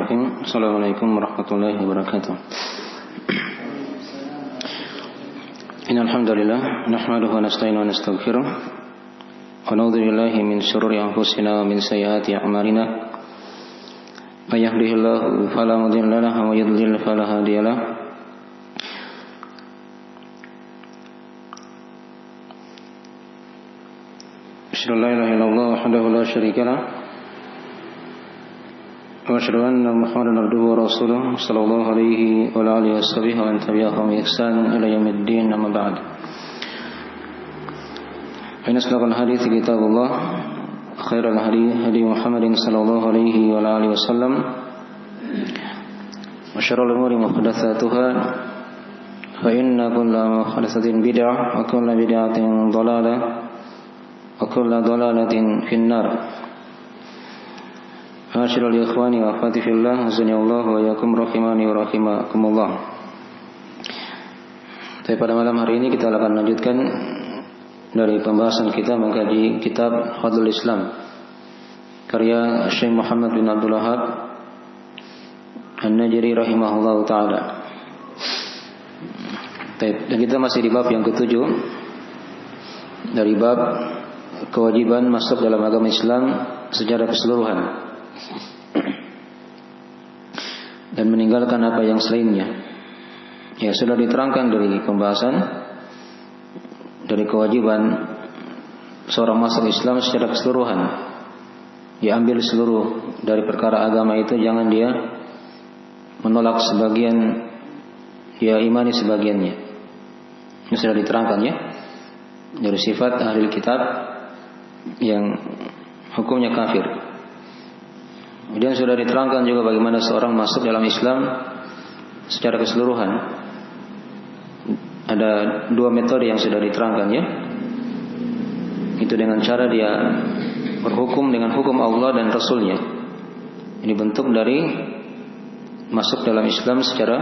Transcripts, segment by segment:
Bismillahirrahmanirrahim. Assalamualaikum warahmatullahi wabarakatuh. Innal hamdalillah nahmaduhu wa nasta'inuhu wa nastaghfiruh wa na'udzu billahi min shururi anfusina wa min sayyiati a'malina. May yahdihillahu fala mudilla lahu wa may yudlil fala hadiya lahu. Asyhadu an la ilaha illallah wahdahu la syarika lahu wa asyhadu anna Muhammadan abduhu wa rasuluh sallallahu alaihi wa alihi washabihi wa man tabi'ahum bi ihsan ila yaumiddin, amma ba'd. Inna asdaqal hadiits kitabullah, khairal hadi Muhammadin sallallahu alaihi wa alihi wasallam, wa syarrul umuri muhdatsatuha, fa inna kulla muhdatsatin bid'ah wa kullu bid'atin dhalalah wa kullu dhalalatin finnar. Masyaallah ikhwani wa akhwati fillah, azanillahu wa iyyakum rahimani wa rahimakumullah. Tapi pada malam hari ini kita akan lanjutkan dari pembahasan kita mengkaji kitab Fadlul Islam karya Syekh Muhammad bin Abdul Wahhab An-Najri rahimahullahu taala. Dan kita masih di bab yang ke-7 dari bab kewajiban masuk dalam agama Islam secara keseluruhan dan meninggalkan apa yang selainnya. Ya, sudah diterangkan dari pembahasan dari kewajiban seorang masuk Islam secara keseluruhan. Dia ambil seluruh dari perkara agama itu, jangan dia menolak sebagian, dia imani sebagiannya. Ini sudah diterangkan ya, dari sifat ahli kitab yang hukumnya kafir. Kemudian sudah diterangkan juga bagaimana seorang masuk dalam Islam secara keseluruhan. Ada dua metode yang sudah diterangkan ya. Itu dengan cara dia berhukum dengan hukum Allah dan Rasulnya. Ini bentuk dari masuk dalam Islam secara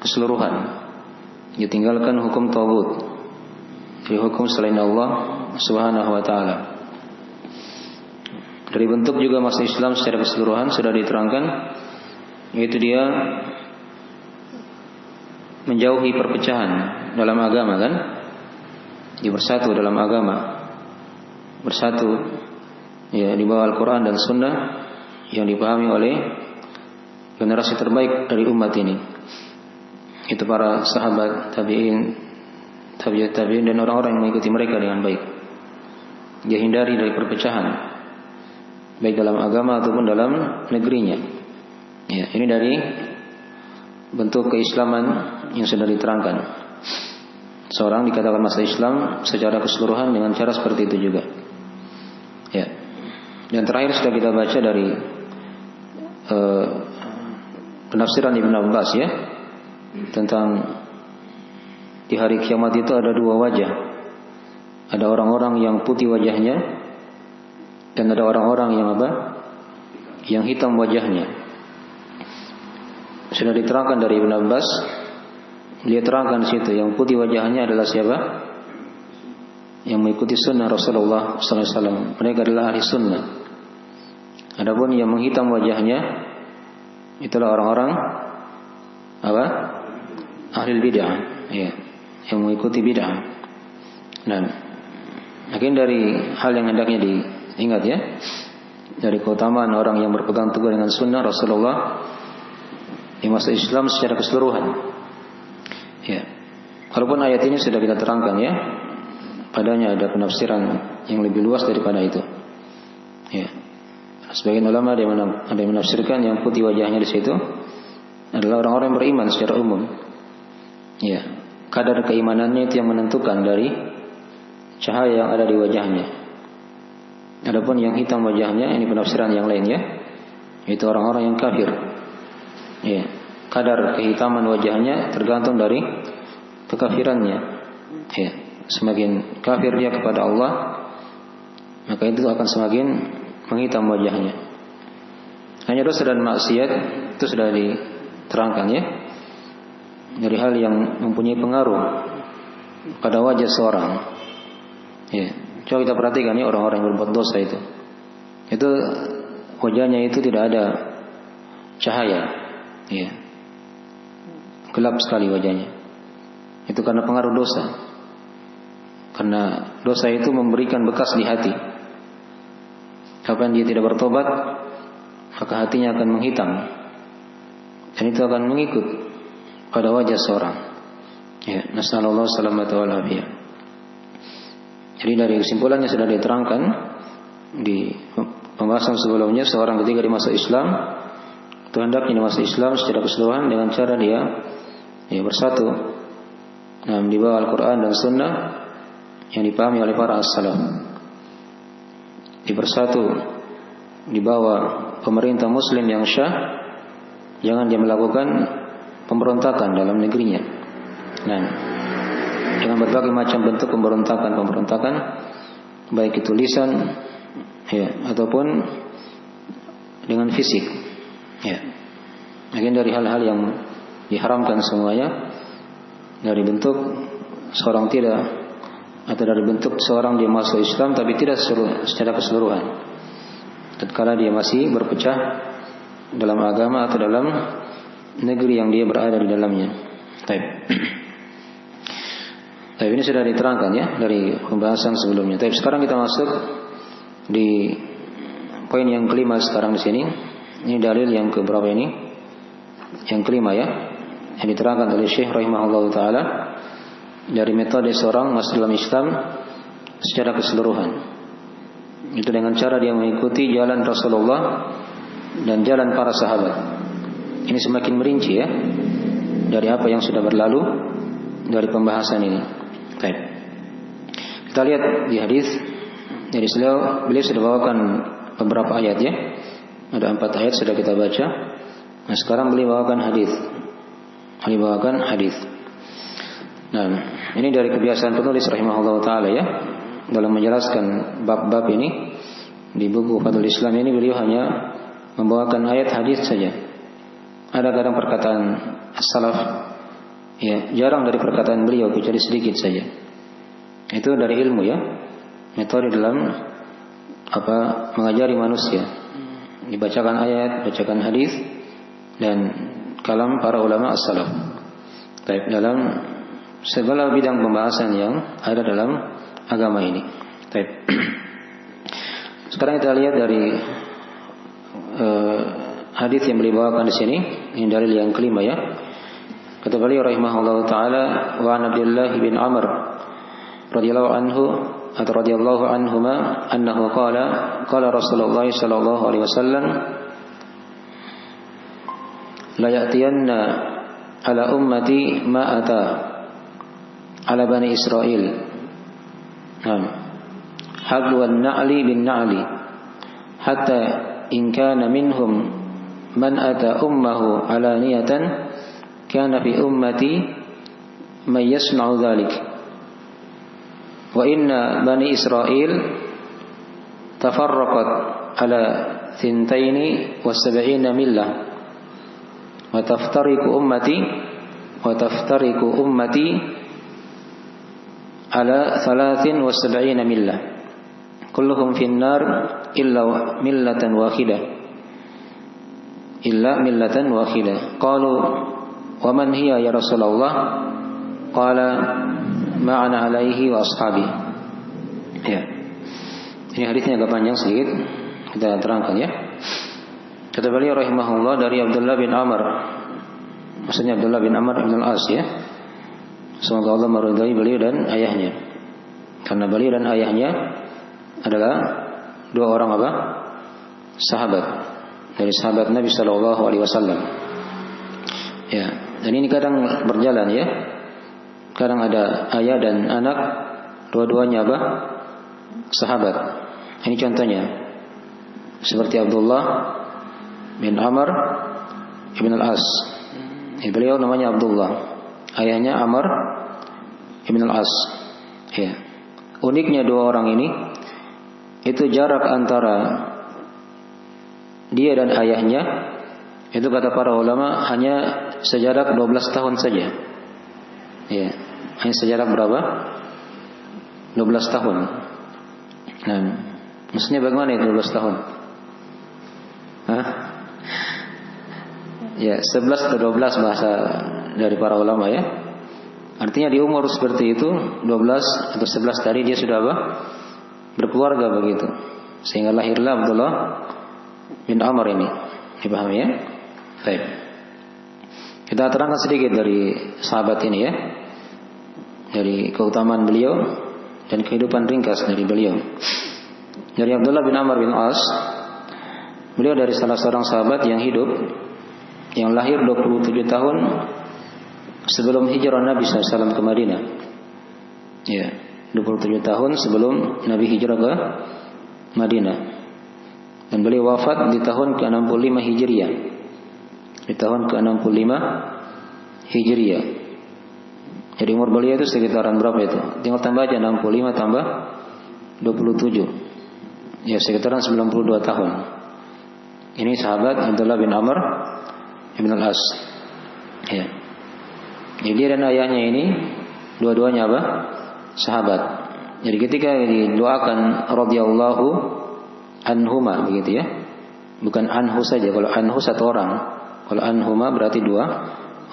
keseluruhan. Dia tinggalkan hukum taghut, jadi hukum selain Allah Subhanahu wa ta'ala. Dari bentuk juga masuk Islam secara keseluruhan sudah diterangkan, yaitu dia menjauhi perpecahan dalam agama kan. Dia bersatu dalam agama, bersatu ya di bawah Al-Quran dan Sunnah yang dipahami oleh generasi terbaik dari umat ini. Itu para sahabat, tabi'in, tabi'ut tabi'in dan orang-orang yang mengikuti mereka dengan baik. Dia hindari dari perpecahan baik dalam agama ataupun dalam negerinya. Ya, ini dari bentuk keislaman yang sudah diterangkan. Seorang dikatakan masuk Islam secara keseluruhan dengan cara seperti itu juga. Ya. Yang terakhir sudah kita baca dari penafsiran Ibn Abbas ya, tentang di hari kiamat itu ada dua wajah. Ada orang-orang yang putih wajahnya, dan ada orang-orang yang apa? Yang hitam wajahnya. Sudah diterangkan dari Ibn Abbas. Dia terangkan di situ, yang putih wajahnya adalah siapa? Yang mengikuti sunnah Rasulullah SAW. Mereka adalah ahli sunnah. Adapun yang menghitam wajahnya, itulah orang-orang apa? Ahli bid'ah. Ya, yang mengikuti bid'ah. Nah, mungkin dari hal yang hendaknya ingat ya, dari keutamaan orang yang berpegang teguh dengan sunnah Rasulullah yang masuk Islam secara keseluruhan. Ya, walaupun ayat ini sudah kita terangkan ya, padanya ada penafsiran yang lebih luas daripada itu. Ya, sebagian ulama ada yang menafsirkan yang putih wajahnya di situ adalah orang-orang yang beriman secara umum. Ya, kadar keimanannya itu yang menentukan dari cahaya yang ada di wajahnya. Adapun yang hitam wajahnya, ini penafsiran yang lain ya, itu orang-orang yang kafir. Ya, kadar kehitaman wajahnya tergantung dari kekafirannya. Ya, semakin kafir dia kepada Allah, maka itu akan semakin menghitam wajahnya. Hanya dosa dan maksiat itu sudah diterangkan ya, dari hal yang mempunyai pengaruh pada wajah seorang. Ya. Coba kita perhatikan ya, orang-orang yang berbuat dosa itu wajahnya itu tidak ada cahaya, ya. Gelap sekali wajahnya. Itu karena pengaruh dosa. Karena dosa itu memberikan bekas di hati. Kapan dia tidak bertobat, maka hatinya akan menghitam. Dan itu akan mengikut pada wajah seorang. Ya, nasallallahu salamata wal afiyah. Jadi dari kesimpulannya sudah diterangkan di pembahasan sebelumnya, seorang ketika di masa Islam itu hendaknya di masa Islam secara keseluruhan dengan cara dia bersatu di bawah Al-Quran dan Sunnah yang dipahami oleh para as-salaf. Bersatu di bawah pemerintah Muslim yang syah, jangan dia melakukan pemberontakan dalam negerinya. Nah, dengan berbagai macam bentuk pemberontakan, baik itu lisan, ataupun dengan fisik, Mungkin dari hal-hal yang diharamkan semuanya, dari bentuk seorang tidak, atau dari bentuk seorang dia masuk Islam tapi tidak secara keseluruhan. Tatkala dia masih berpecah dalam agama atau dalam negeri yang dia berada di dalamnya. Tapi ini sudah diterangkan dari pembahasan sebelumnya. Tapi sekarang kita masuk di poin yang kelima sekarang di sini. Ini dalil yang keberapa ini? Yang kelima yang diterangkan oleh Syekh rahimahullah taala dari metode seorang masuk dalam Islam secara keseluruhan. Itu dengan cara dia mengikuti jalan Rasulullah dan jalan para sahabat. Ini semakin merinci dari apa yang sudah berlalu dari pembahasan ini. Baik. Kita lihat di hadis dari beliau sudah bawakan beberapa ayat Ada 4 ayat sudah kita baca. Nah, sekarang beliau bawakan hadis. Nah, ini dari kebiasaan penulis rahimahullah taala dalam menjelaskan bab-bab ini di buku Fadlul Islam ini, beliau hanya membawakan ayat hadis saja. Ada kadang perkataan as-salaf, jarang dari perkataan beliau, kecuali sedikit saja. Itu dari ilmu metode dalam mengajari manusia. Dibacakan ayat, bacakan hadis dan kalam para ulama as-salaf. Dalam segala bidang pembahasan yang ada dalam agama ini. Sekarang kita lihat dari hadis yang beliau bawakan di sini. Ini dalil yang kelima Kata beliau rahimahullah taala, wa an Abdullah bin Amr radhiyallahu anhu atau radhiyallahu anhuma annahu qala Rasulullah sallallahu alaihi wasallam, la ya'tiyanna ala ummati ma ata ala bani Israil. Hadwa an-na'li bin na'li hatta in kana minhum man ata ummahu alaniyatan kana fi ummati man yasna'u dhalik. Wa inna bani Israil tafarraqat ala 72 millah wa taftariqu ummati ala 73 millah kulluhum finnar illa millatan wahidah. Qalu wa man hiya ya Rasulullah? Qala ma'ana alaihi wa ashabi. Ini hadisnya agak panjang sedikit, kita terangkan Kata beliau rahimahullah dari Abdullah bin Amr, maksudnya Abdullah bin Amr ibn al-As Semoga Allah meridai beliau dan ayahnya. Karena beliau dan ayahnya adalah 2 orang sahabat dari sahabat Nabi sallallahu alaihi wasallam. Dan ini kadang berjalan Kadang ada ayah dan anak, dua-duanya sahabat. Ini contohnya. Seperti Abdullah bin Amr ibn al-As. Beliau namanya Abdullah, ayahnya Amr ibn al-As. Uniknya 2 orang ini, itu jarak antara dia dan ayahnya, itu kata para ulama hanya sejarak 12 tahun saja. Hanya sejarak berapa? 12 tahun. Nah, maksudnya bagaimana itu 12 tahun? Ya, 11 atau 12 bahasa dari para ulama ya. Artinya di umur seperti itu 12 atau 11 tadi dia sudah apa? Berkeluarga begitu. Sehingga lahirlah Abdullah bin Amr ini. Dipahami ya? Baik. Kita terangkan sedikit dari sahabat ini ya. Dari keutamaan beliau dan kehidupan ringkas dari beliau. Dari Abdullah bin Amr bin As, beliau dari salah seorang sahabat yang hidup, yang lahir 27 tahun sebelum hijrah Nabi SAW ke Madinah. Ya, 27 tahun sebelum Nabi hijrah ke Madinah. Dan beliau wafat di tahun ke-65 Hijriah. Di tahun ke-65 Hijriah. Jadi umur beliau itu sekitaran berapa itu? Tinggal tambah aja 65 tambah 27. Ya, sekitaran 92 tahun. Ini sahabat Abdullah bin Amr Ibn al-As. Ya. Jadi dia dan ayahnya ini dua-duanya apa? Sahabat. Jadi ketika didoakan radhiyallahu anhuma begitu ya. Bukan anhu saja. Kalau anhu satu orang, kalau anhuma berarti dua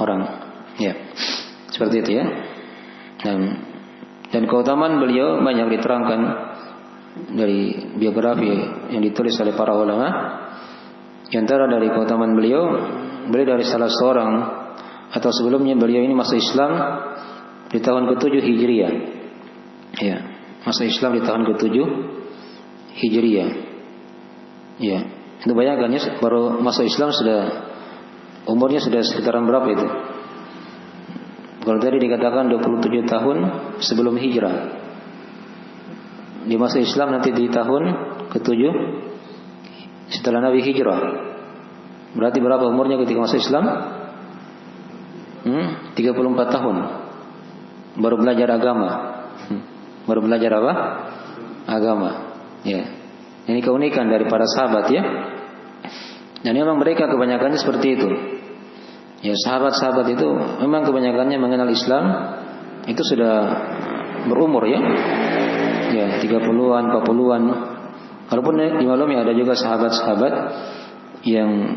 orang. Ya. Seperti itu ya. Dan keutamaan beliau banyak diterangkan dari biografi yang ditulis oleh para ulama. Di antara dari keutamaan beliau dari salah seorang atau sebelumnya beliau ini masuk Islam di tahun ke-7 Hijriah. Ya, masuk Islam di tahun ke-7 Hijriah. Ya, itu bayangkan ya, baru masuk Islam umurnya sudah sekitaran berapa itu? Kalau tadi dikatakan 27 tahun sebelum hijrah. Dia masuk Islam nanti di tahun ke-7 setelah Nabi hijrah. Berarti berapa umurnya ketika masuk Islam? 34 tahun. Baru belajar agama. Baru belajar apa? Agama. Ya. Ini keunikan dari para sahabat ya. Dan memang mereka kebanyakannya seperti itu. Ya, sahabat-sahabat itu memang kebanyakannya mengenal Islam itu sudah berumur ya. Ya, 30-an, 40-an. Walaupun dimaklumi ada juga sahabat-sahabat yang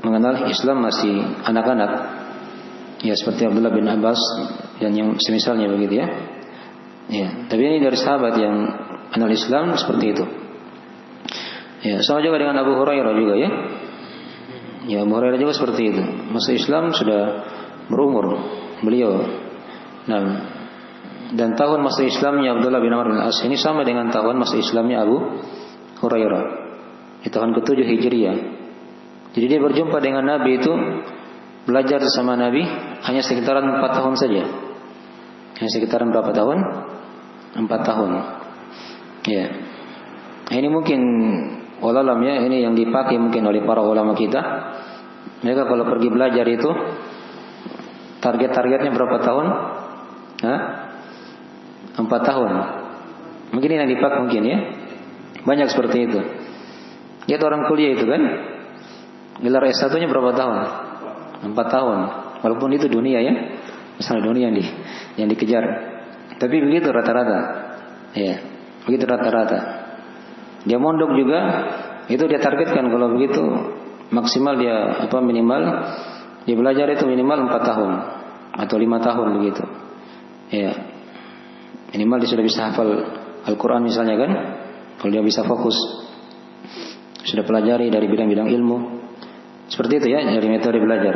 mengenal Islam masih anak-anak. Ya, seperti Abdullah bin Abbas dan yang semisalnya begitu ya. Ya, tapi ini dari sahabat yang kenal Islam seperti itu. Ya, sama juga dengan Abu Hurairah juga ya. Ya, Abu Hurairah juga seperti itu. Masuk Islam sudah berumur beliau. Nah, dan tahun masuk Islamnya Abdullah bin Amr bin As ini sama dengan tahun masuk Islamnya Abu Hurairah di tahun ke-7 Hijriah. Jadi dia berjumpa dengan Nabi itu, belajar bersama Nabi hanya sekitaran 4 tahun saja. Hanya sekitaran berapa tahun? 4 tahun. Ya. Ini mungkin wallahualam ya, ini yang dipakai mungkin oleh para ulama kita. Mereka kalau pergi belajar itu targetnya berapa tahun? 4 tahun. Mungkin ini yang dipakai mungkin ya. Banyak seperti itu. Lihat orang kuliah itu kan, gelar S1-nya berapa tahun? 4 tahun. Walaupun itu dunia ya, misalnya dunia yang dikejar. Tapi begitu rata-rata. Ya, begitu rata-rata. Dia mondok juga, itu dia targetkan kalau begitu maksimal dia minimal dia belajar itu minimal 4 tahun atau 5 tahun begitu. Ya, minimal dia sudah bisa hafal Al-Quran misalnya kan. Kalau dia bisa fokus, sudah pelajari dari bidang-bidang ilmu. Seperti itu ya, dari metode belajar.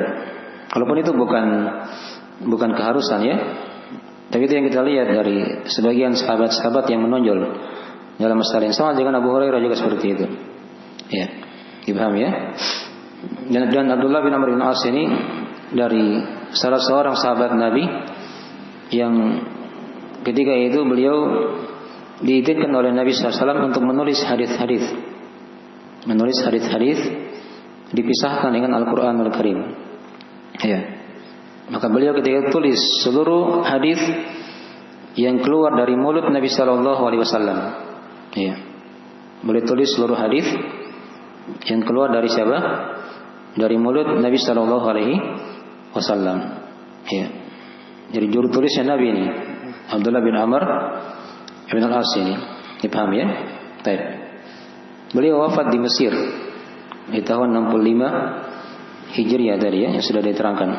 Walaupun itu bukan keharusan ya. Tapi itu yang kita lihat dari sebagian sahabat-sahabat yang menonjol dalam masalah yang sama dengan Abu Hurairah juga seperti itu. Ya, dipahami ya. Dan Abdullah bin Amr bin As ini dari salah seorang sahabat Nabi yang ketika itu beliau diizinkan oleh Nabi SAW untuk menulis hadis-hadis. Menulis hadis-hadis dipisahkan dengan Al-Quranul Karim. Ya. Maka beliau ketika tulis seluruh hadis yang keluar dari mulut Nabi SAW. Ya. Beliau tulis seluruh hadis yang keluar dari siapa? Dari mulut Nabi SAW. Ya. Jadi juru tulisnya Nabi ini Abdullah bin Amr Ibn al-As ini. Dipahami ya? Baik. Beliau wafat di Mesir di tahun 65 Hijriyah tadi ya, yang sudah diterangkan.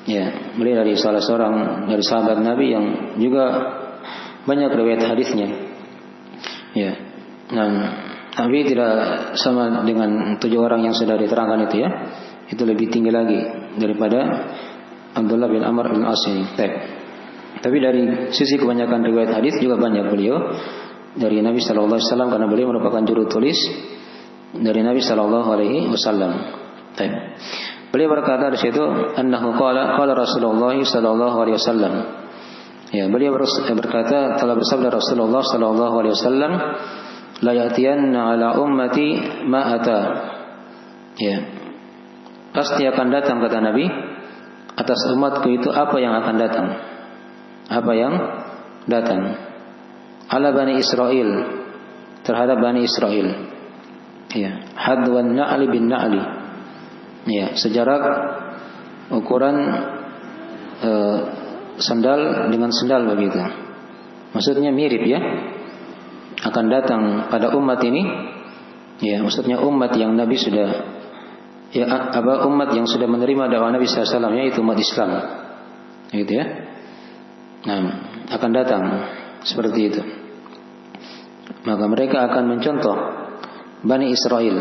Ya, beliau dari salah seorang dari sahabat Nabi yang juga banyak riwayat hadisnya. Ya. Dan Nabi tidak sama dengan 7 orang yang sudah diterangkan itu ya. Itu lebih tinggi lagi daripada Abdullah bin Amr bin As ini. Tapi dari sisi kebanyakan riwayat hadis juga banyak beliau dari Nabi sallallahu alaihi wasallam, karena beliau merupakan juru tulis dari Nabi sallallahu alaihi wasallam. Beliau berkata di situ, annahu qala Rasulullah sallallahu alaihi wasallam. Ya, beliau berkata, telah bersabda Rasulullah sallallahu alaihi wasallam, la ya'tiyanna ala ummati ma ata. Ya. Pasti akan datang, kata Nabi, atas umatku itu apa yang akan datang. Apa yang datang. Ala Bani Israel, terhadap Bani Israel. Ya, hadwan na'li bin na'li. Ya, sejarak ukuran sandal dengan sandal begitu. Maksudnya mirip ya. Akan datang pada umat ini. Ya, maksudnya umat yang Nabi sudah umat yang sudah menerima dakwah Nabi sallallahu alaihi wasallam, yaitu umat Islam. Gitu ya. Nah, akan datang seperti itu. Maka mereka akan mencontoh Bani Israel.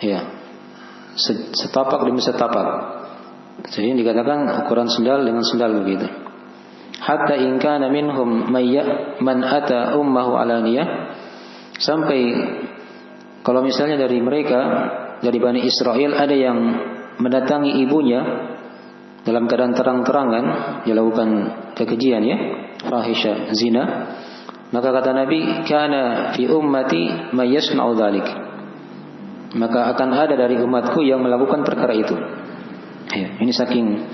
Ya. Setapak demi setapak. Jadi dikatakan ukuran sendal dengan sendal begitu. Hatta in kana minhum man ata ummahu alaniyah, sampai kalau misalnya dari mereka, dari Bani Israel, ada yang mendatangi ibunya dalam keadaan terang-terangan, dia lakukan kekejian ya, fahisha, zina, maka kata Nabi, kana fi ummati may yasna'u dzalik, maka akan ada dari umatku yang melakukan perkara itu. Ya, ini saking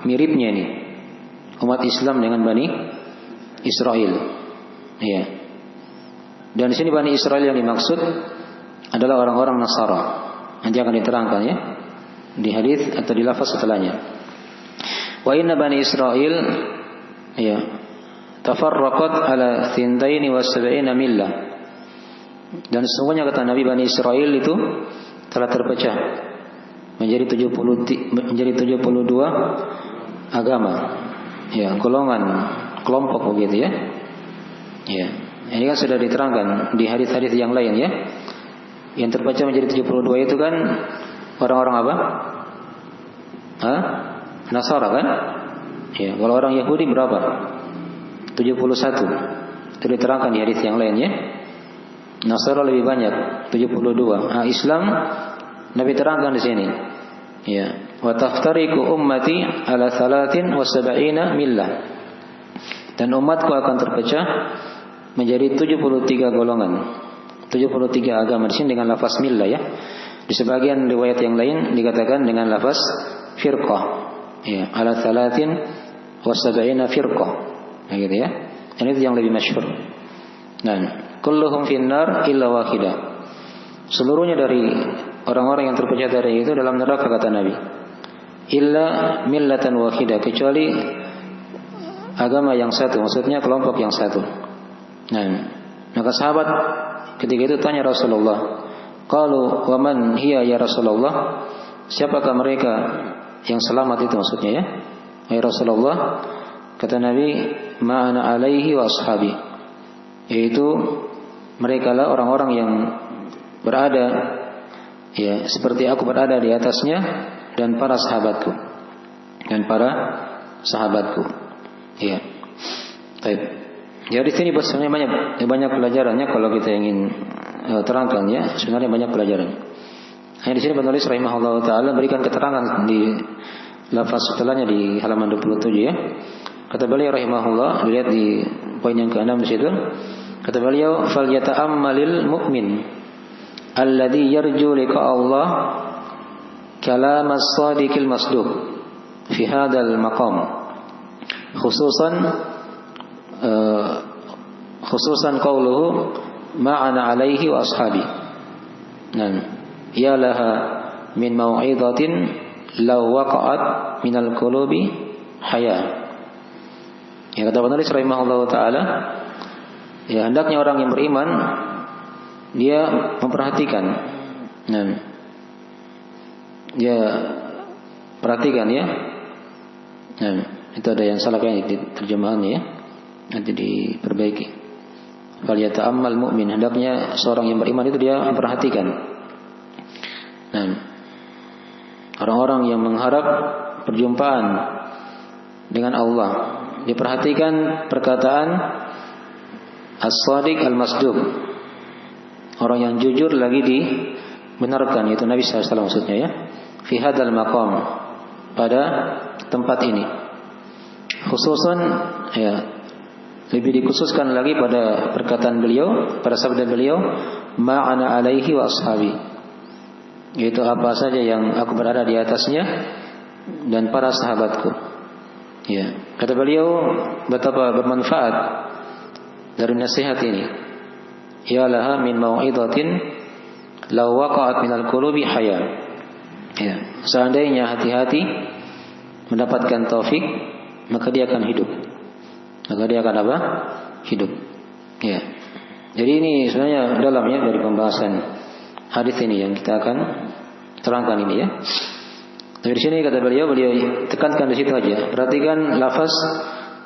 miripnya ini umat Islam dengan Bani Israel. Ya. Dan di sini Bani Israel yang dimaksud adalah orang-orang Nasara. Nanti akan diterangkan ya di hadis atau di lafaz setelahnya. Wa inna Bani Israel ya tafarraqat ala 72 millah. Dan sesungguhnya kata Nabi, Bani Israel itu telah terpecah menjadi 72 agama. Ya, golongan, kelompok begitu ya. Ya. Ini kan sudah diterangkan di hadis-hadis yang lain ya. Yang terpecah menjadi 72 itu kan orang-orang apa? Nasara kan? Ya, kalau orang Yahudi berapa? 71. Itu diterangkan di hadis yang lain ya. Nasara lebih banyak, 72. Islam Nabi terangkan di sini. Ya, wa taftariqu ummati ala 73 millah. Dan umatku akan terpecah menjadi 73 golongan. 73 agama di sini dengan lafaz millah ya. Di sebagian riwayat yang lain dikatakan dengan lafaz firqah. Ya, ala 73 firqah. Ya, gitu ya. Dan itu yang lebih masyhur. Dan kulluhum finnar illa wahidah. Seluruhnya dari orang-orang yang terpecah dari itu dalam neraka, kata Nabi. Illa millatan wahidah, kecuali agama yang satu, maksudnya kelompok yang satu. Nah, maka sahabat ketika itu tanya Rasulullah, qalu wa man hiya ya Rasulullah? Siapakah mereka yang selamat itu maksudnya ya? Ya Rasulullah, kata Nabi, ma'ana alaihi wa ashabi. Yaitu mereka lah orang-orang yang berada ya seperti aku berada di atasnya, dan para sahabatku. Ya. Baik. Ya, di sini sebenarnya banyak pelajarannya kalau kita ingin terangkan ya, sebenarnya banyak pelajaran. Di sini penulis rahimahullah taala berikan keterangan di lafaz setelahnya di halaman 27 ya. Kata beliau rahimahullah, lihat di poin yang ke-6 di situ. Kata beliau, fal yata'ammalil mu'min alladhi yarju liqa Allah kalam as-sadiqil masduq fi hadzal maqam, khususan qauluhu ma'ana alaihi wa ashabi. Ya laha min mau'izatin law waqa'at minal qulubi haya. Ya, kata penulis rahimahullah taala, ya hendaknya orang yang beriman dia memperhatikan Ya, perhatikan ya. Nah, itu ada yang salah kayaknya di terjemahannya ya. Nanti diperbaiki. Fal yata'ammal mu'min, hendaknya seorang yang beriman itu dia memperhatikan. Nah, orang-orang yang mengharap perjumpaan dengan Allah, diperhatikan perkataan as-sadiq al-masduq, orang yang jujur lagi dibenarkan, itu Nabi SAW maksudnya ya. Fi hadzal maqam, pada tempat ini. Khususan ya, lebih dikhususkan lagi pada perkataan beliau, pada sabda beliau, ma'ana alaihi wa ashabi, yaitu apa saja yang aku berada di atasnya dan para sahabatku. Ya, kata beliau, betapa bermanfaat dari nasihat ini. Ya laha min mau'izatin law waqa'at minal qulubi haya. Ya, seandainya hati-hati mendapatkan taufik, maka dia akan hidup. Maka dia akan apa? Hidup. Ya. Jadi ini sebenarnya dalamnya dari pembahasan hadis ini yang kita akan terangkan ini ya. Tapi di sini kata beliau tekankan di situ aja. Perhatikan lafaz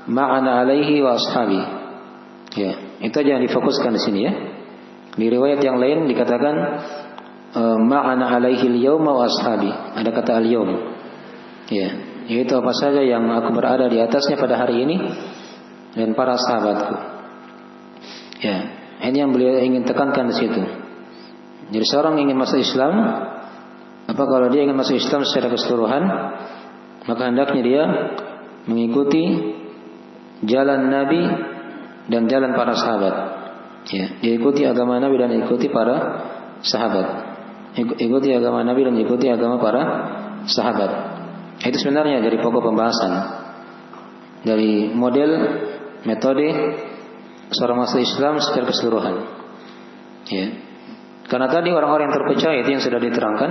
ma'ana alaihi wa ashabi. Ya, itu aja yang difokuskan di sini ya. Di riwayat yang lain dikatakan ma'ana alaihi al-yawma wa ashabi. Ada kata al-yawm. Ya, yaitu apa saja yang aku berada di atasnya pada hari ini dan para sahabatku. Ya, ini yang beliau ingin tekankan di situ. Jadi seorang ingin masuk Islam, apa kalau dia ingin masuk Islam secara keseluruhan, maka hendaknya dia mengikuti jalan Nabi dan jalan para sahabat. Ya, dia ikuti agama Nabi dan ikuti para sahabat. Ikuti agama Nabi dan ikuti agama para sahabat. Itu sebenarnya dari pokok pembahasan, dari model metode seorang masuk Islam secara keseluruhan. Ya. Karena tadi orang-orang yang terpercaya itu yang sudah diterangkan,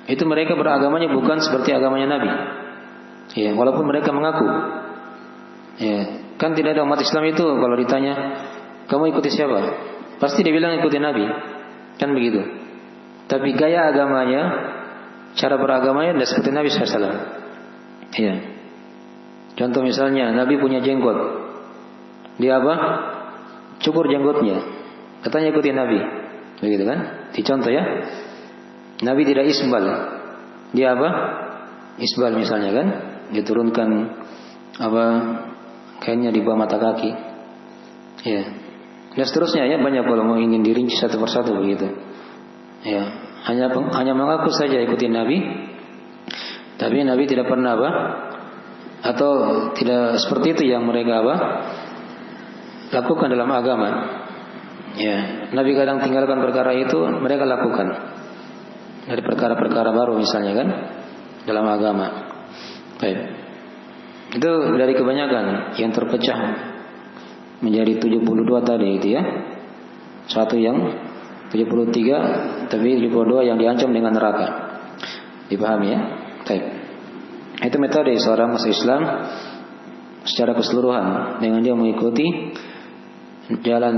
itu mereka beragamanya bukan seperti agamanya Nabi. Ya, walaupun mereka mengaku. Ya, kan tidak ada umat Islam itu kalau ditanya, kamu ikuti siapa? Pasti dia bilang ikuti Nabi. Kan begitu. Tapi gaya agamanya, cara beragamanya tidak seperti Nabi SAW. Ya. Contoh misalnya, Nabi punya jenggot. Dia apa? Cukur jenggotnya. Katanya ikuti Nabi. Begitu kan? Dicontoh ya. Nabi tidak isbal. Dia apa? Isbal misalnya kan? Diturunkan apa? Kainnya di bawah mata kaki. Ya. Dan seterusnya ya, banyak kalau mau ingin dirinci satu persatu begitu. Ya, hanya mengaku saja ikuti Nabi, tapi Nabi tidak pernah apa? Atau tidak seperti itu yang mereka apa? Lakukan dalam agama. Ya, Nabi kadang tinggalkan perkara itu, mereka lakukan. Dari perkara-perkara baru misalnya kan dalam agama. Baik. Itu dari kebanyakan yang terpecah menjadi 72 tadi itu ya. Satu yang 73, tapi 72 yang diancam dengan neraka. Dipahami ya? Baik. Itu metode seorang masuk Islam secara keseluruhan, dengan dia mengikuti jalan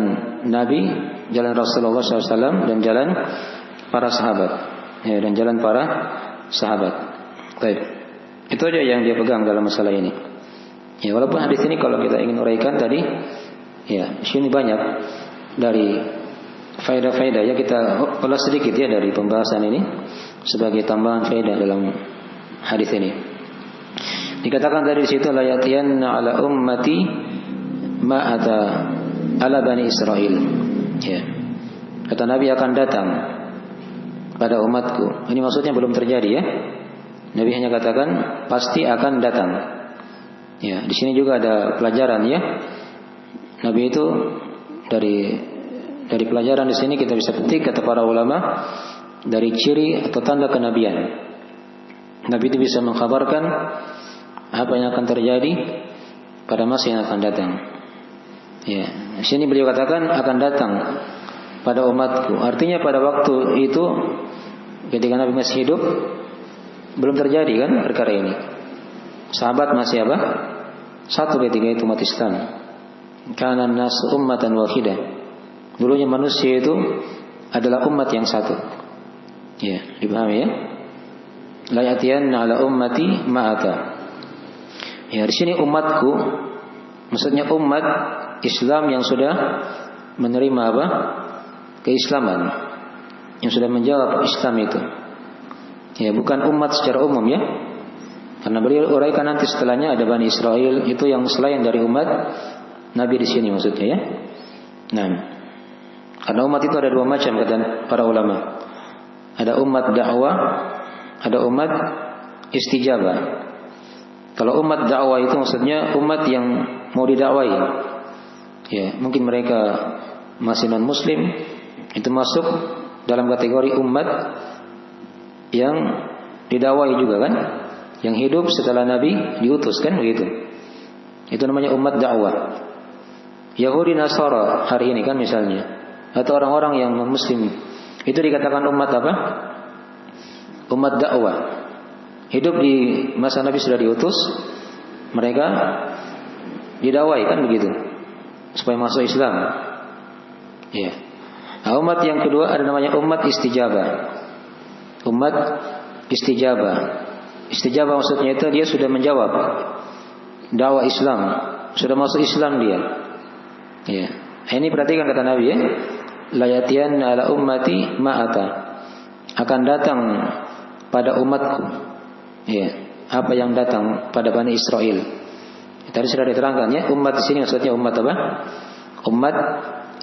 Nabi, jalan Rasulullah SAW, dan jalan para sahabat. Ya, dan jalan para sahabat. Baik. Itu aja yang dia pegang dalam masalah ini. Ya, walaupun hadis ini kalau kita ingin uraikan tadi, ya, sini banyak dari faedah-faedah ya, kita ulas sedikit ya dari pembahasan ini sebagai tambahan faedah dalam hadis ini. Dikatakan dari situ, la yatiyanna ala ummati ma ata ala bani Israil. Ya. Kata Nabi akan datang pada umatku. Ini maksudnya belum terjadi ya. Nabi hanya katakan pasti akan datang. Ya, di sini juga ada pelajaran ya. Nabi itu dari pelajaran di sini kita bisa petik, kata para ulama, dari ciri atau tanda kenabian. Nabi itu bisa mengkhabarkan apa yang akan terjadi pada masa yang akan datang. Ya, di sini beliau katakan akan datang pada umatku. Artinya pada waktu itu ketika Nabi masih hidup belum terjadi kan perkara ini. Sahabat masih apa? Satu ketika itu umat Islam. Kana an-nasu ummatan wahidah. Dulunya manusia itu adalah umat yang satu. Ya, dipahami ya? la ya'tiyanna 'ala ummati ma'ata. Ya, di sini umatku maksudnya umat Islam yang sudah menerima apa? Keislaman, yang sudah menjawab Islam itu. Ya, bukan umat secara umum ya. Karena beliau uraikan nanti setelahnya ada Bani Israel, itu yang selain dari umat Nabi di sini maksudnya ya. Nah, karena umat itu ada dua macam kata para ulama. Ada umat dakwah, ada umat istijabah. Kalau umat dakwah itu maksudnya umat yang mau didakwai. Ya, mungkin mereka masih non muslim, itu masuk dalam kategori umat yang didakwai juga kan, yang hidup setelah Nabi diutus kan begitu. Itu namanya umat dakwah. Yahudi Nasara hari ini kan misalnya, atau orang-orang yang non muslim, itu dikatakan umat apa? Umat dakwah. Hidup di masa Nabi sudah diutus, mereka didakwai kan begitu, supaya masuk Islam. Ya. Nah, umat yang kedua ada namanya umat istijabah. Umat istijabah. Istijabah maksudnya itu dia sudah menjawab dakwah Islam, sudah masuk Islam dia. Ya. Ini perhatikan kata Nabi ya. La yatiyanna 'ala ummati ma'ata. Akan datang pada umatku. Ya, apa yang datang pada Bani Israel. Tadi sudah diterangkan ya, umat di sini maksudnya umat apa? Umat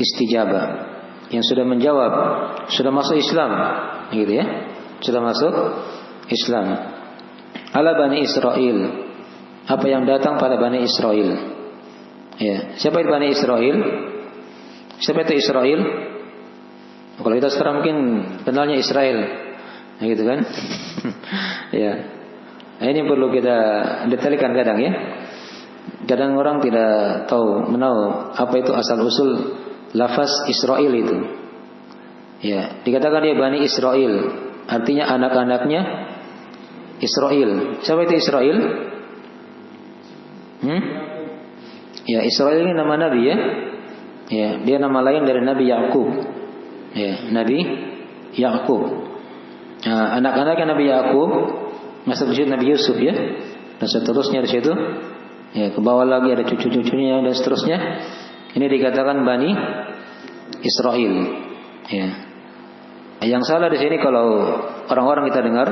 istijabah yang sudah menjawab, sudah masuk Islam, gitu ya. Sudah masuk Islam. Ala Bani Israel. Apa yang datang pada Bani Israel. Ya, siapa itu Bani Israel? Siapa itu Israel? Kalau kita sekarang mungkin kenalnya Israel, gitu kan? Ya. Nah, ini perlu kita detailkan kadang ya. Kadang orang tidak tahu menahu apa itu asal usul lafaz Israel itu. Ya, dikatakan dia Bani Israel, artinya anak-anaknya Israel. Siapa itu Israel? Ya, Israel ini nama Nabi ya. Ya, dia nama lain dari Nabi Yakub. Ya, Nabi Yakub. Nah, anak-anaknya Nabi Yakub masuk di situ Nabi Yusuf ya, dan seterusnya di situ. Ya, ke bawah lagi ada cucu-cucunya dan seterusnya. Ini dikatakan Bani Israel. Ya. Yang salah di sini kalau orang-orang kita dengar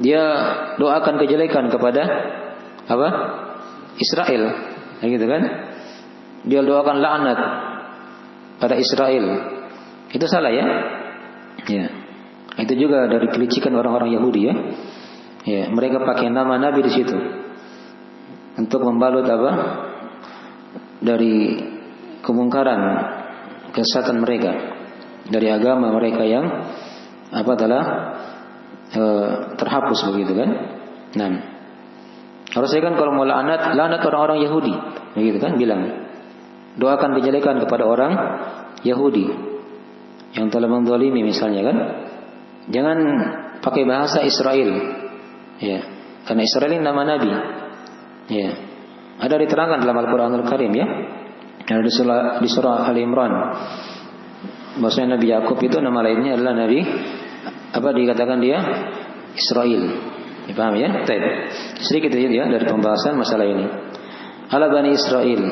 dia doakan kejelekan kepada apa? Israel, ya gitu kan? Dia doakan laknat pada Israel. Itu salah ya? Ya. Itu juga dari kelicikan orang-orang Yahudi ya. Ya, mereka pakai nama Nabi di situ untuk membalut apa? Dari kemungkaran, kesesatan mereka, dari agama mereka yang apa telah terhapus begitu kan? Nah, harusnya kan kalau mau laknat orang-orang Yahudi, begitu kan? Bilang doakan kejelekan kepada orang Yahudi yang telah menzalimi misalnya kan? Jangan pakai bahasa Israel. Ya, karena Israel ini nama Nabi. Ya, ada diterangkan dalam Al-Quranul Karim ya. Ada di surah Al-Imran. Maksudnya Nabi Yakub itu nama lainnya adalah Nabi apa dikatakan dia Israel. Dipaham ya? Baik. Sedikit ya dari pembahasan masalah ini. Ala Bani Israel.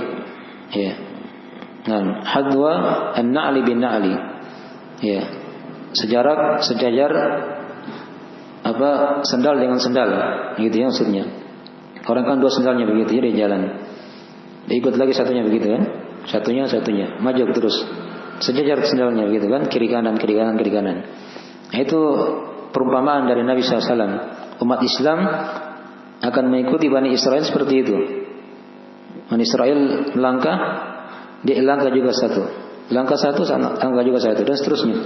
Ya. Nah, hadwa an-na'li bin na'li. Ya. Sejajar apa sendal dengan sendal, gitu ya maksudnya. Orang kan dua sendalnya begitu ya di jalan. Ikut lagi satunya begitu kan? Satunya maju terus. Sejajar sendalnya begitu kan? Kiri kanan. Nah, itu perumpamaan dari Nabi SAW. Umat Islam akan mengikuti Bani Israel seperti itu. Bani Israel melangkah, dia langkah juga satu. Langkah satu, langkah juga satu dan seterusnya.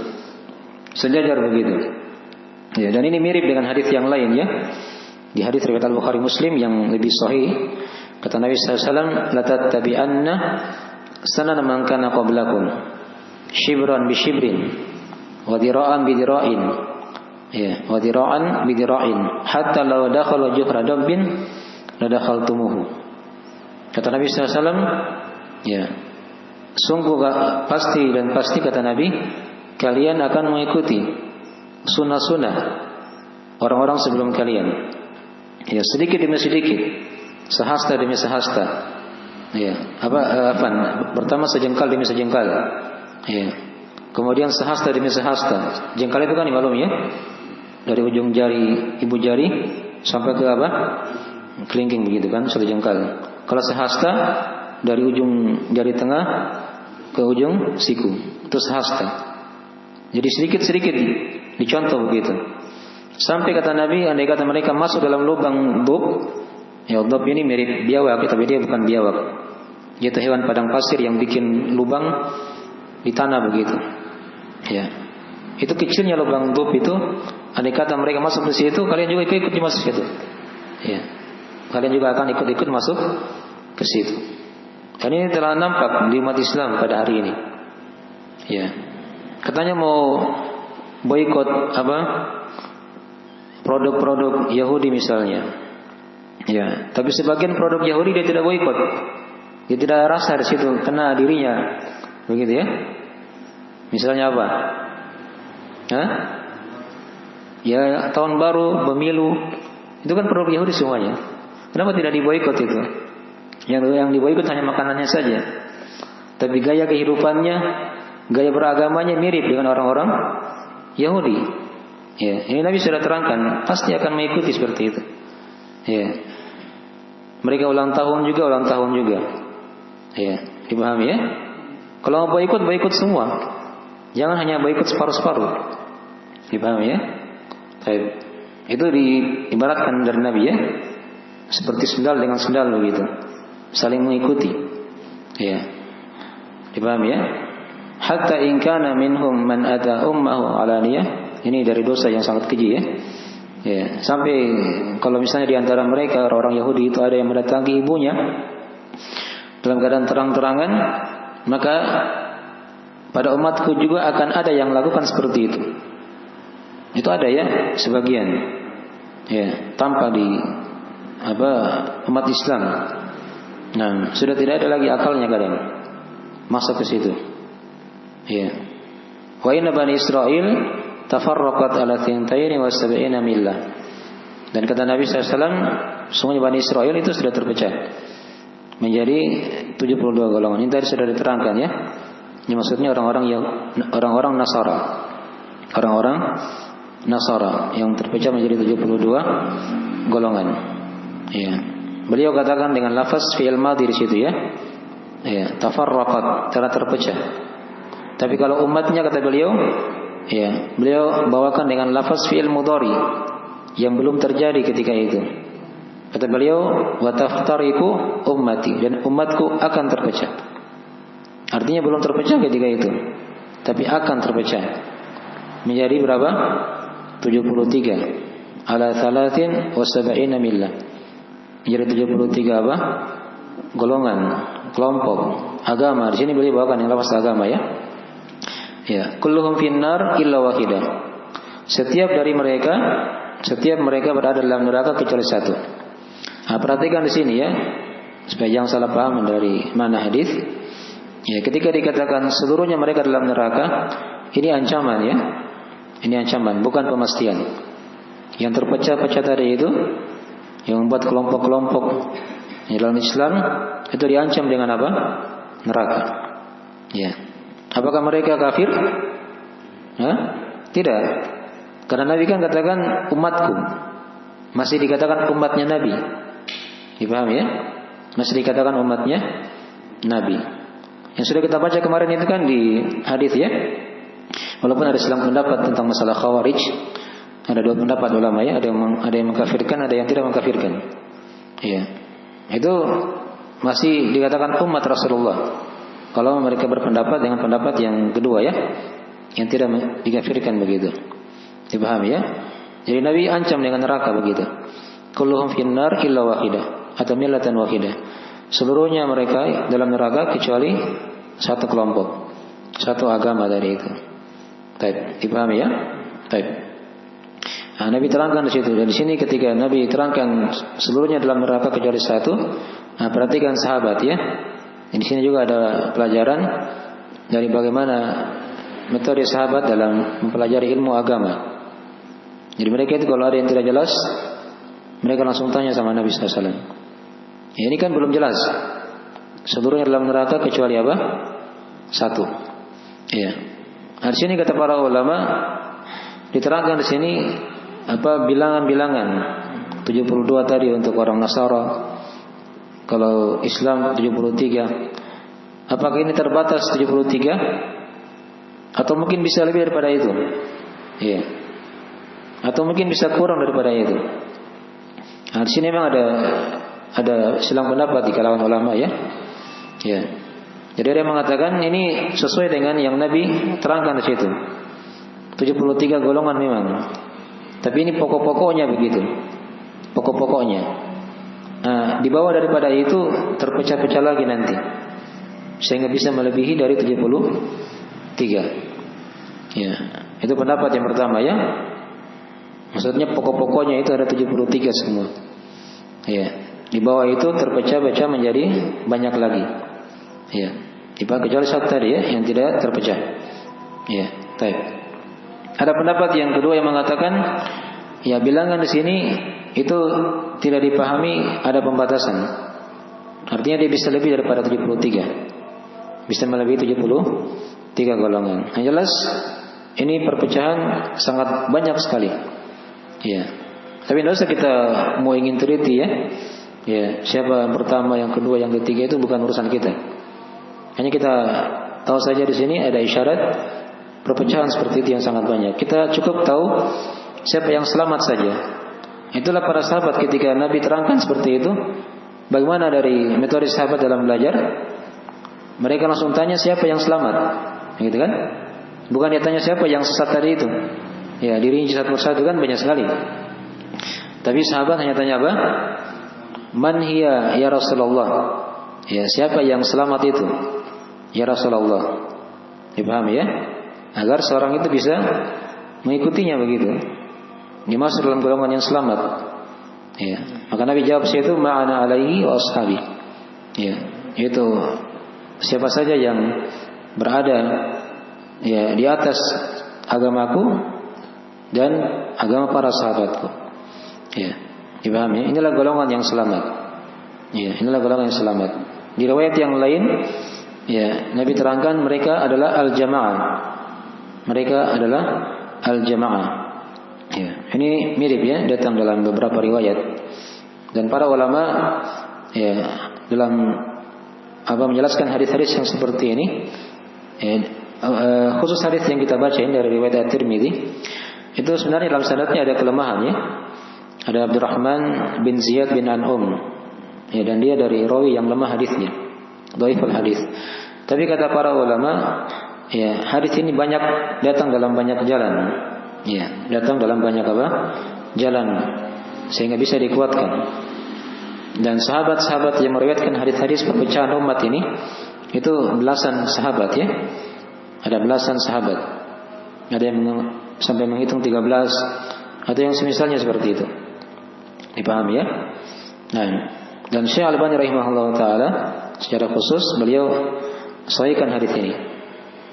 Sejajar begitu. Ya, dan ini mirip dengan hadis yang lain ya. Di hadis riwayat Al-Bukhari Muslim yang lebih sahih, kata Nabi SAW, la tattabi'anna sanana man kana qablakum shibran bi shibrin wa dira'an bi dira'in. Ya, wa dira'an bi dira'in hatta law dakhala juhra dabbin la dakhaltumuhu. Kata Nabi SAW, ya, sungguh pasti kata Nabi, kalian akan mengikuti sunnah-sunnah orang-orang sebelum kalian. Ya, sedikit demi sedikit, sehasta demi sehasta. Ya, pertama sejengkal demi sejengkal. Ya. Kemudian sehasta demi sehasta. Jengkal itu kan dimaklumi ya. Dari ujung jari, ibu jari sampai ke kelingking begitu kan, satu jengkal. Kalau sehasta dari ujung jari tengah ke ujung siku, itu sehasta. Jadi sedikit-sedikit dicontoh begitu. Sampai kata Nabi, andai kata mereka masuk dalam lubang dhub, ya dhub ini mirip biawak, tapi dia bukan biawak. Dia itu hewan padang pasir yang bikin lubang di tanah begitu. Ya, itu kecilnya lubang dhub itu. Andai kata mereka masuk ke situ, kalian juga ikut masuk ke situ. Ya, kalian juga akan ikut masuk ke situ. Dan ini telah nampak di umat Islam pada hari ini. Ya, katanya mau boikot produk-produk Yahudi misalnya. Ya, tapi sebagian produk Yahudi dia tidak boikot. Dia tidak rasa di situ kena dirinya. Begitu ya. Misalnya apa? Ya, tahun baru, pemilu, itu kan produk Yahudi semuanya. Kenapa tidak diboikot itu? Yang diboikot hanya makanannya saja. Tapi gaya kehidupannya, gaya beragamanya mirip dengan orang-orang Yahudi. Ya, ini Nabi sudah terangkan, pasti akan mengikuti seperti itu. Ya. Mereka ulang tahun juga. Ya, dipahami ya? Kalau mau boikot semua. Jangan hanya boikot separuh-separuh. Dipahami ya? Baik. Itu diibaratkan dari Nabi ya. Seperti sendal dengan sendal begitu. Saling mengikuti. Ya. Dipahami ya? Hatta in kana minhum man ata ummahu alaniyah. Ini dari dosa yang sangat keji ya. Ya, sampai kalau misalnya di antara mereka orang-orang Yahudi itu ada yang mendatangi ibunya dalam keadaan terang-terangan, maka pada umatku juga akan ada yang lakukan seperti itu. Itu ada ya sebagian. Ya, tanpa di umat Islam. Nah, sudah tidak ada lagi akalnya kadang masuk ke situ. Ya. Wa inna bani Israil tafarraqat ala 72 millah. Dan kata Nabi SAW, semuanya Bani Israel itu sudah terpecah menjadi 72 golongan. Ini tadi sudah diterangkan ya. Ini maksudnya orang-orang Nasara. Orang-orang Nasara yang terpecah menjadi 72 golongan. Ya. Beliau katakan dengan lafaz fi'il madhi di situ ya. Ya, tafarraqat, telah terpecah. Tapi kalau umatnya kata beliau, ya, beliau bawakan dengan lafaz fi'il mudhari yang belum terjadi ketika itu. Kata beliau, wa taftariqu ummati, dan umatku akan terpecah. Artinya belum terpecah ketika itu, tapi akan terpecah. Menjadi berapa? 73 ala 73 millah. Menjadi 73 golongan, kelompok, agama. Di sini beliau bawakan yang lafaz agama ya. Ya, kulluhum finnar illa wahidah. Setiap mereka berada dalam neraka kecuali satu. Nah, perhatikan di sini ya, supaya jangan salah paham dari mana hadis. Ya, ketika dikatakan seluruhnya mereka dalam neraka, ini ancaman ya. Ini ancaman, bukan pemastian. Yang terpecah-pecah tadi itu, yang membuat kelompok-kelompok dalam Islam itu diancam dengan apa? Neraka. Ya. Apakah mereka kafir? Tidak. Karena Nabi kan katakan umatku. Masih dikatakan umatnya Nabi. Dipahami ya? Masih dikatakan umatnya Nabi. Yang sudah kita baca kemarin itu kan di hadis ya. Walaupun ada silang pendapat tentang masalah Khawarij. Ada dua pendapat ulama ya. Ada yang mengkafirkan, ada yang tidak mengkafirkan. Ya. Itu masih dikatakan umat Rasulullah. Kalau mereka berpendapat dengan pendapat yang kedua ya, yang tidak dikafirkan begitu. Dipahami ya? Jadi Nabi ancam dengan neraka begitu. Kulluhum finnar illa wahidah atau millatan wahidah. Seluruhnya mereka dalam neraka kecuali satu kelompok, satu agama dari itu. Baik, dipahami ya? Baik. Nah, Nabi terangkan di situ. Dan di sini ketika Nabi terangkan seluruhnya dalam neraka kecuali satu, nah, perhatikan sahabat ya. Di sini juga ada pelajaran dari bagaimana metode sahabat dalam mempelajari ilmu agama. Jadi mereka itu kalau ada yang tidak jelas, mereka langsung tanya sama Nabi sallallahu alaihi wasallam. Ya, ini kan belum jelas. Seluruhnya dalam neraka kecuali apa? Satu. Ya. Di sini kata para ulama diterangkan di sini apa bilangan-bilangan 72 tadi untuk orang Nasara. Kalau Islam 73. Apakah ini terbatas 73? Atau mungkin bisa lebih daripada itu? Iya. Atau mungkin bisa kurang daripada itu. Nah, di sini memang ada silang pendapat di kalangan ulama ya. Ya. Jadi ada yang mengatakan ini sesuai dengan yang Nabi terangkan di situ. 73 golongan memang. Tapi ini pokok-pokoknya begitu. Pokok-pokoknya. Nah, di bawah daripada itu terpecah-pecah lagi nanti. Sehingga bisa melebihi dari 73. Ya, itu pendapat yang pertama ya. Maksudnya pokok-pokoknya itu ada 73 semua. Ya, di bawah itu terpecah-pecah menjadi banyak lagi. Ya, kecuali satu tadi ya yang tidak terpecah. Ya, baik. Ada pendapat yang kedua yang mengatakan ya bilangan di sini itu tidak dipahami ada pembatasan. Artinya dia bisa lebih daripada 73. Bisa melebihi 73 golongan. Yang jelas ini perpecahan sangat banyak sekali. Ya. Tapi tidak usah kita mau ingin teliti ya. Ya, siapa yang pertama, yang kedua, yang ketiga itu bukan urusan kita. Hanya kita tahu saja di sini ada isyarat perpecahan seperti itu yang sangat banyak. Kita cukup tahu siapa yang selamat saja. Itulah para sahabat ketika Nabi terangkan seperti itu. Bagaimana dari metode sahabat dalam belajar? Mereka langsung tanya siapa yang selamat, gitu kan? Bukan dia tanya siapa yang sesat tadi itu. Ya, dirinci satu persatu kan banyak sekali. Tapi sahabat hanya tanya apa? Man hiya ya Rasulullah. Ya, siapa yang selamat itu? Ya Rasulullah. Dipahami ya? Agar seorang itu bisa mengikutinya begitu. Dimasuk dalam golongan yang selamat. Ya, maka Nabi jawab situ ma'ana alaihi wa ashabi. Ya, itu siapa saja yang berada ya di atas agamaku dan agama para sahabatku. Ya, dipahami? Inilah golongan yang selamat. Ya, inilah golongan yang selamat. Di riwayat yang lain, ya, Nabi terangkan mereka adalah al-jamaah. Mereka adalah al-jamaah. Ya, ini mirip ya, datang dalam beberapa riwayat. Dan para ulama ya dalam menjelaskan hadis-hadis yang seperti ini, ya, khusus hadis yang kita baca ini dari riwayat At-Tirmidzi, itu sebenarnya dalam sanadnya ada kelemahan ya. Ada Abdurrahman bin Ziyad bin An'um. Ya, dan dia dari rawi yang lemah hadisnya. Dhaiful hadis. Tapi kata para ulama, ya, hadis ini banyak datang dalam banyak jalan. Ya, datang dalam banyak jalan sehingga bisa dikuatkan. Dan sahabat-sahabat yang meriwayatkan hadis-hadis perpecahan umat ini itu belasan sahabat ya. Ada belasan sahabat. Ada yang sampai menghitung 13 atau yang semisalnya seperti itu. Dipahami ya? Nah, dan Syekh Al-Albani rahimahullah taala secara khusus beliau sahihkan hadis ini.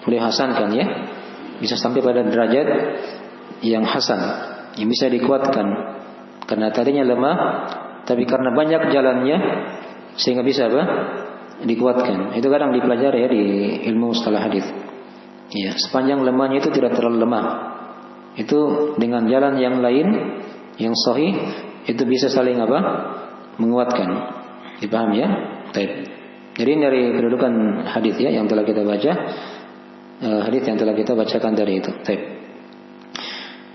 Beliau hasankan ya. Bisa sampai pada derajat yang hasan, yang bisa dikuatkan karena tadinya lemah, tapi karena banyak jalannya sehingga bisa dikuatkan. Itu kadang dipelajari ya di ilmu mustalah hadis. Ya, sepanjang lemahnya itu tidak terlalu lemah. Itu dengan jalan yang lain yang sahih itu bisa saling menguatkan. Dipahami ya? Baik. Jadi dari kedudukan hadis ya yang telah kita baca, hadis yang telah kita bacakan dari itu. Baik.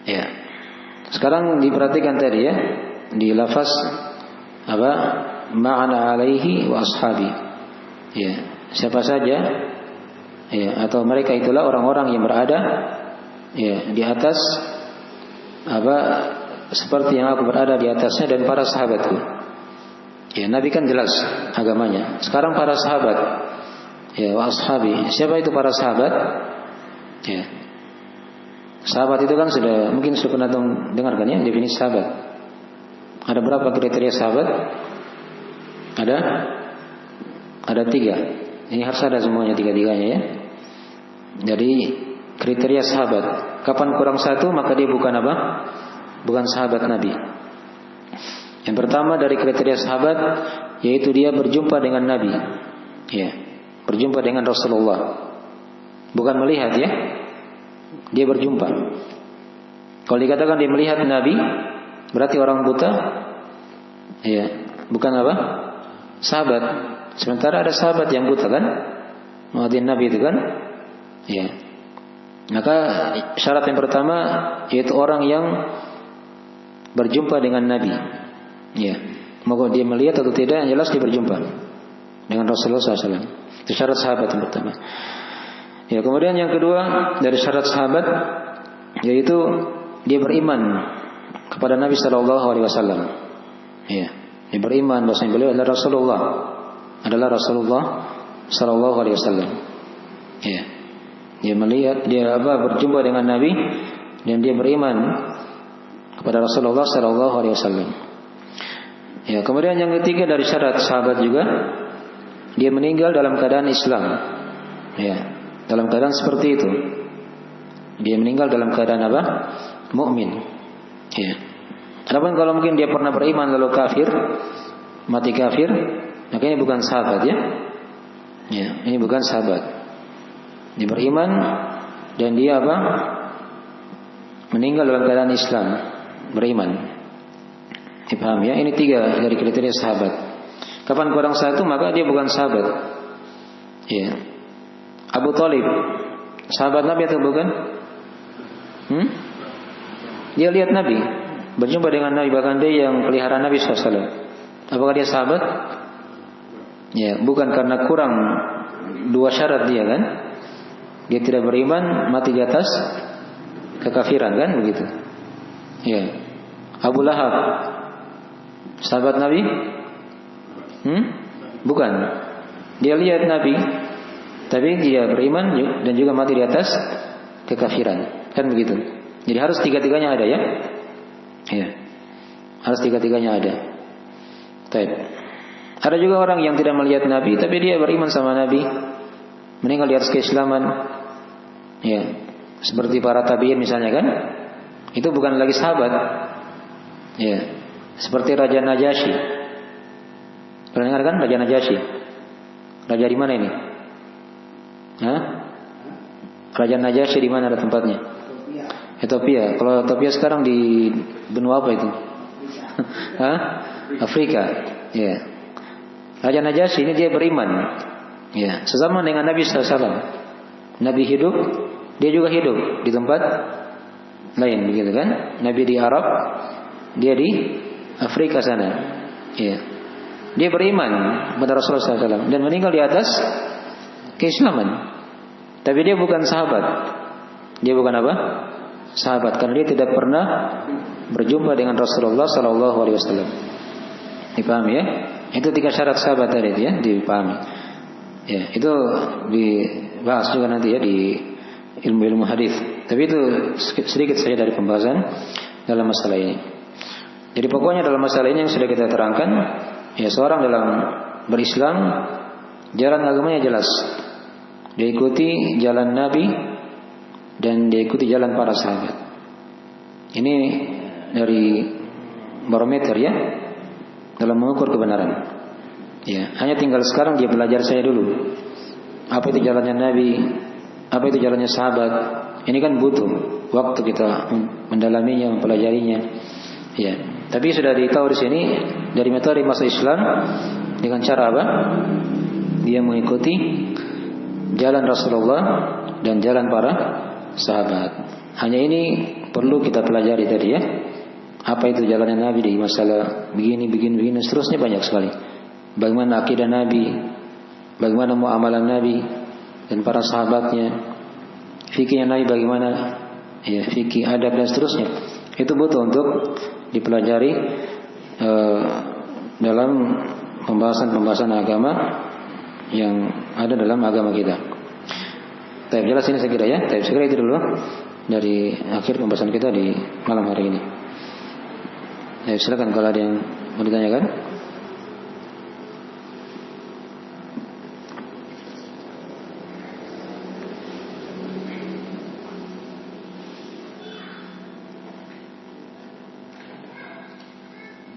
Ya. Sekarang diperhatikan tadi ya di lafaz ma'ana alaihi wa ashabi. Ya, siapa saja ya atau mereka itulah orang-orang yang berada ya di atas seperti yang aku berada di atasnya dan para sahabatku. Ya, Nabi kan jelas agamanya. Sekarang para sahabat ya wa ashabi. Siapa itu para sahabat? Ya. Sahabat itu kan mungkin sudah pernah dengarkan ya definisi sahabat. Ada berapa kriteria sahabat? Ada 3. Ini harus ada semuanya 3-3-nya ya. Jadi kriteria sahabat. Kapan kurang satu maka dia bukan bukan sahabat Nabi. Yang pertama dari kriteria sahabat yaitu dia berjumpa dengan Nabi. Ya, berjumpa dengan Rasulullah. Bukan melihat ya. Dia berjumpa. Kalau dikatakan dia melihat Nabi, berarti orang buta. Ya, bukan apa? Sahabat. Sementara ada sahabat yang buta kan? Muadzin Nabi itu kan? Ya. Maka syarat yang pertama yaitu orang yang berjumpa dengan Nabi. Ya. Mau dia melihat atau tidak, jelas dia berjumpa dengan Rasulullah SAW. Itu syarat sahabat yang pertama. Ya, kemudian yang kedua dari syarat sahabat yaitu dia beriman kepada Nabi SAW. Ya, dia beriman bahwa beliau adalah Rasulullah SAW. Ya, dia melihat, dia berjumpa dengan Nabi dan dia beriman kepada Rasulullah SAW. Ya, kemudian yang ketiga dari syarat sahabat juga dia meninggal dalam keadaan Islam. Ya, dalam keadaan seperti itu. Dia meninggal dalam keadaan apa? Mukmin. Ya. Adapun kalau mungkin dia pernah beriman lalu kafir, mati kafir, maka ini bukan sahabat ya. Ya, ini bukan sahabat. Dia beriman dan dia apa? Meninggal dalam keadaan Islam, beriman. Dipaham ya? Ini tiga dari kriteria sahabat. Kapan kurang satu maka dia bukan sahabat. Ya. Abu Thalib sahabat Nabi atau bukan? Dia lihat Nabi, berjumpa dengan Nabi, bahkan dia yang pelihara Nabi SAW. Apakah dia sahabat? Ya, bukan, karena kurang dua syarat dia kan. Dia tidak beriman, mati di atas kekafiran kan begitu. Ya. Abu Lahab sahabat Nabi? Bukan. Dia lihat Nabi, tapi dia beriman dan juga mati di atas kekafiran. Kan begitu. Jadi harus tiga-tiganya ada ya. Ya. Harus tiga-tiganya ada. Baik. Ada juga orang yang tidak melihat Nabi tapi dia beriman sama Nabi, meninggal di atas keislaman. Ya. Seperti para tabi'in misalnya kan. Itu bukan lagi sahabat. Ya. Seperti Raja Najasyi. Pernah dengar kan Raja Najasyi? Raja di mana ini? Hah? Raja Najasyi di mana ada tempatnya? Ethiopia. Kalau Ethiopia sekarang di benua apa itu? Hah? Afrika. Ya. Raja Najasyi ini dia beriman. Ya. Sesama dengan Nabi SAW. Nabi hidup, dia juga hidup di tempat lain, begitu kan? Nabi di Arab, dia di Afrika sana. Ya. Dia beriman kepada Rasulullah SAW dan meninggal di atas keislaman. Tapi dia bukan sahabat. Dia bukan apa? Sahabat, karena dia tidak pernah berjumpa dengan Rasulullah SAW. Dipahami ya? Itu tiga syarat sahabat tadi ya, dipahami. Ya, itu dibahas juga nanti ya di ilmu-ilmu hadis. Tapi itu sedikit saja dari pembahasan dalam masalah ini. Jadi pokoknya dalam masalah ini yang sudah kita terangkan, ya seorang dalam berislam jalan agamanya jelas. Dia ikuti jalan Nabi dan dia ikuti jalan para sahabat. Ini dari barometer ya dalam mengukur kebenaran. Ya, hanya tinggal sekarang dia belajar saya dulu. Apa itu jalannya Nabi? Apa itu jalannya sahabat? Ini kan butuh waktu kita mendalaminya, mempelajarinya. Ya, tapi sudah ditahu di sini dari metode masuk Islam dengan cara apa? Dia mengikuti jalan Rasulullah dan jalan para sahabat. Hanya ini perlu kita pelajari tadi ya. Apa itu jalannya Nabi di masalah begini, seterusnya banyak sekali. Bagaimana akidah Nabi, bagaimana muamalah Nabi dan para sahabatnya, fikihnya Nabi bagaimana, ya fikih adab dan seterusnya. Itu butuh untuk dipelajari dalam pembahasan agama yang ada dalam agama kita. Tapi jelas ini saya kira ya. Tapi saya kira itu dulu dari akhir pembahasan kita di malam hari ini. Ya, silakan kalau ada yang mau ditanyakan.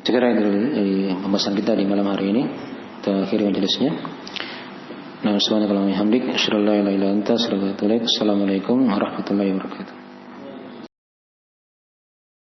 Segera itu dari pembahasan kita di malam hari ini. Kita akhiri majelisnya. Nah, subhanakallahumma wa bihamdik, asyhadu an la ilaha illa anta, astaghfiruka wa atubu ilaik. Assalamualaikum warahmatullahi wabarakatuh.